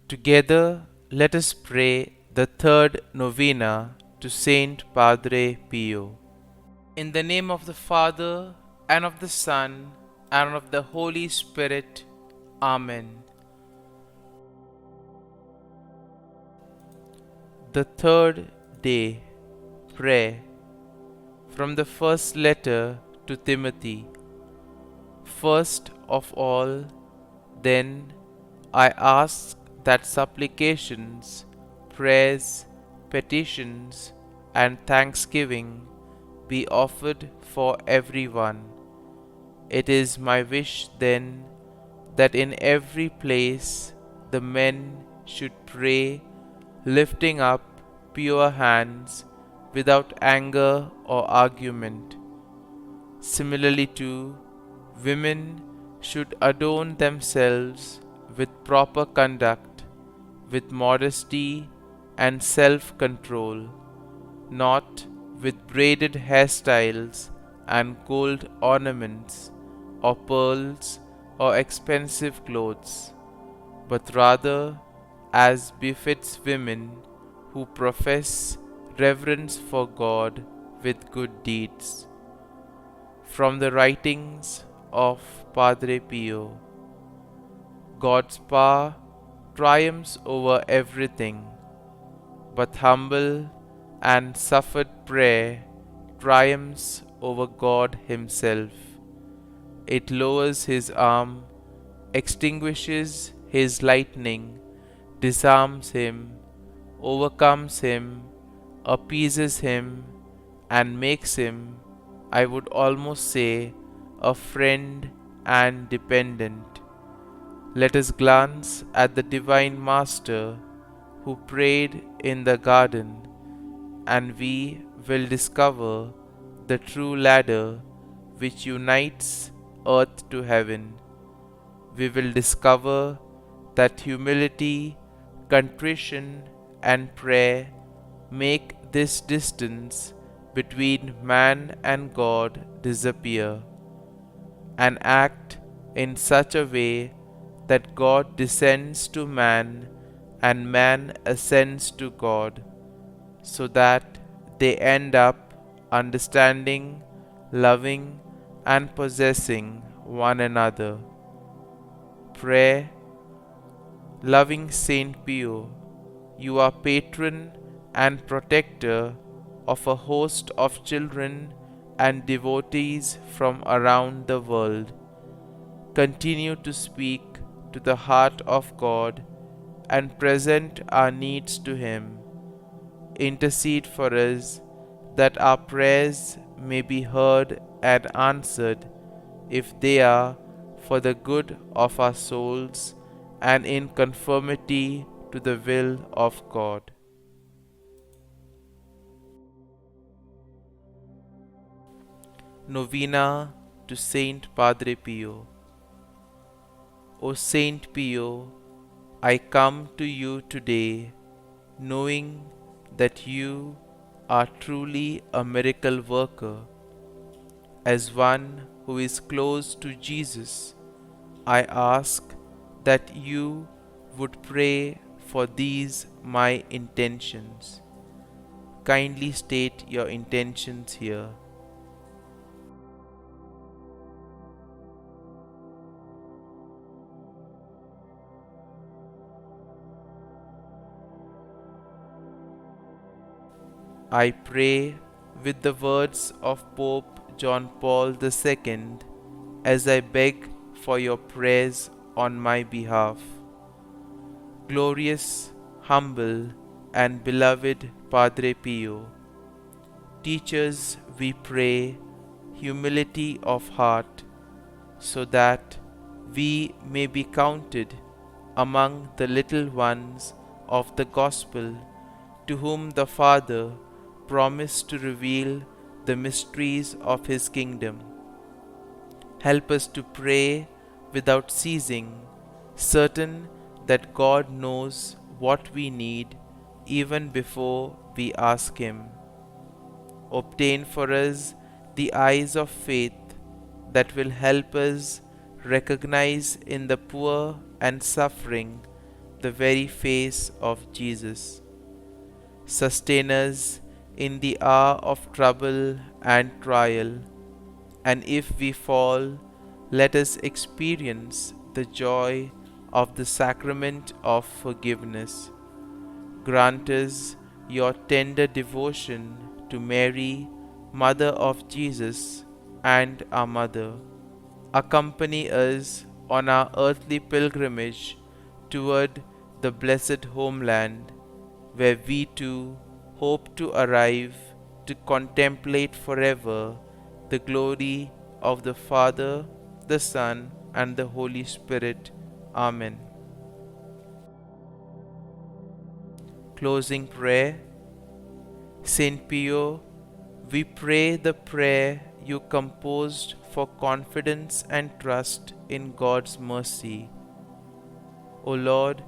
Together, let us pray the third novena to Saint Padre Pio. In the name of the Father, and of the Son, and of the Holy Spirit. Amen. The third day, prayer from the first letter to Timothy. First of all, then, I ask that supplications, prayers, petitions, and thanksgiving be offered for everyone. It is my wish then that in every place the men should pray, lifting up pure hands without anger or argument. Similarly too, women should adorn themselves with proper conduct, with modesty and self-control, not with braided hairstyles and gold ornaments, or pearls, or expensive clothes, but rather as befits women who profess reverence for God with good deeds. From the writings of Padre Pio. God's power triumphs over everything, but humble and suffered prayer triumphs over God Himself. It lowers His arm, extinguishes His lightning, disarms Him, overcomes Him, appeases Him, and makes Him, I would almost say, a friend and dependent. Let us glance at the Divine Master who prayed in the garden, and we will discover the true ladder which unites earth to heaven. We will discover that humility, contrition, and prayer make this distance between man and God disappear, and act in such a way that God descends to man and man ascends to God, so that they end up understanding, loving, and possessing one another. Prayer. Loving Saint Pio, you are patron and protector of a host of children and devotees from around the world. Continue to speak to the heart of God and present our needs to Him. Intercede for us that our prayers may be heard and answered, if they are for the good of our souls and in conformity to the will of God. Novena to Saint Padre Pio. O Saint Pio, I come to you today, knowing that you are truly a miracle worker. As one who is close to Jesus, I ask that you would pray for these my intentions. Kindly state your intentions here. I pray with the words of Pope John Paul II as I beg for your prayers on my behalf. Glorious, humble, and beloved Padre Pio, teach us, we pray, humility of heart, so that we may be counted among the little ones of the Gospel, to whom the Father promised to reveal the mysteries of His kingdom. Help us to pray without ceasing, certain that God knows what we need even before we ask Him. Obtain for us the eyes of faith that will help us recognize in the poor and suffering the very face of Jesus. Sustain us in the hour of trouble and trial, and if we fall, let us experience the joy of the sacrament of forgiveness. Grant us your tender devotion to Mary, Mother of Jesus, and our Mother. Accompany us on our earthly pilgrimage toward the blessed homeland, where we too hope to arrive to contemplate forever the glory of the Father, the Son, and the Holy Spirit. Amen. Closing prayer. St. Pio, we pray the prayer you composed for confidence and trust in God's mercy. O Lord,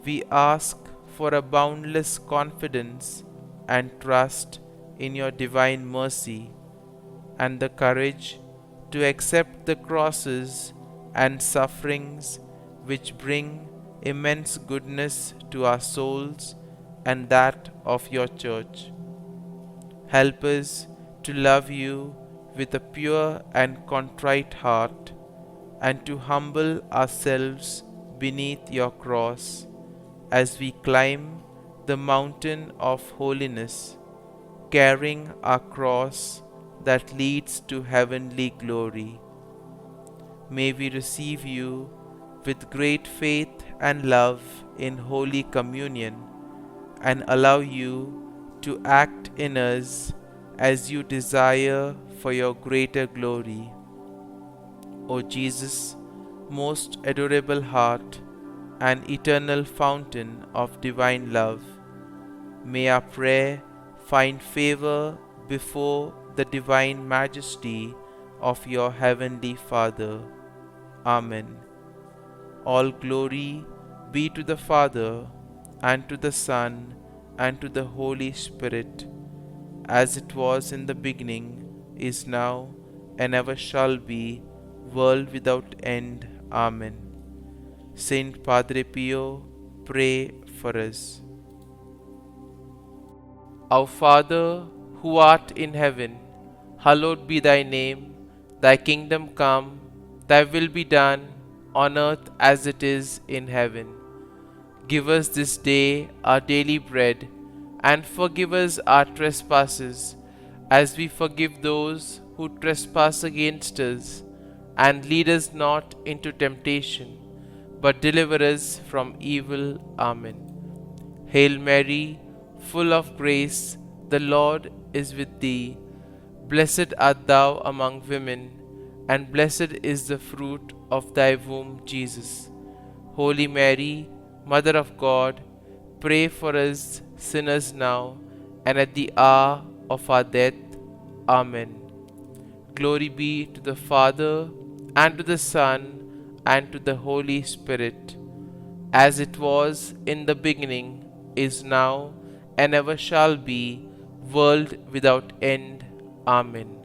we ask for a boundless confidence and trust in your divine mercy, and the courage to accept the crosses and sufferings which bring immense goodness to our souls and that of your Church. Help us to love you with a pure and contrite heart, and to humble ourselves beneath your cross as we climb the mountain of holiness, carrying our cross that leads to heavenly glory. May we receive you with great faith and love in Holy Communion, and allow you to act in us as you desire for your greater glory. O Jesus, most adorable heart and eternal fountain of divine love, may our prayer find favor before the divine majesty of your heavenly Father. Amen. All glory be to the Father, and to the Son, and to the Holy Spirit, as it was in the beginning, is now, and ever shall be, world without end. Amen. St Padre Pio, pray for us. Our Father, who art in heaven, hallowed be thy name. Thy kingdom come, thy will be done, on earth as it is in heaven. Give us this day our daily bread, and forgive us our trespasses, as we forgive those who trespass against us. And lead us not into temptation, but deliver us from evil. Amen. Hail Mary, full of grace, the Lord is with thee. Blessed art thou among women, and blessed is the fruit of thy womb, Jesus. Holy Mary, Mother of God, pray for us sinners now and at the hour of our death. Amen. Glory be to the Father, and to the Son, and to the Holy Spirit, as it was in the beginning, is now, and ever shall be, world without end. Amen.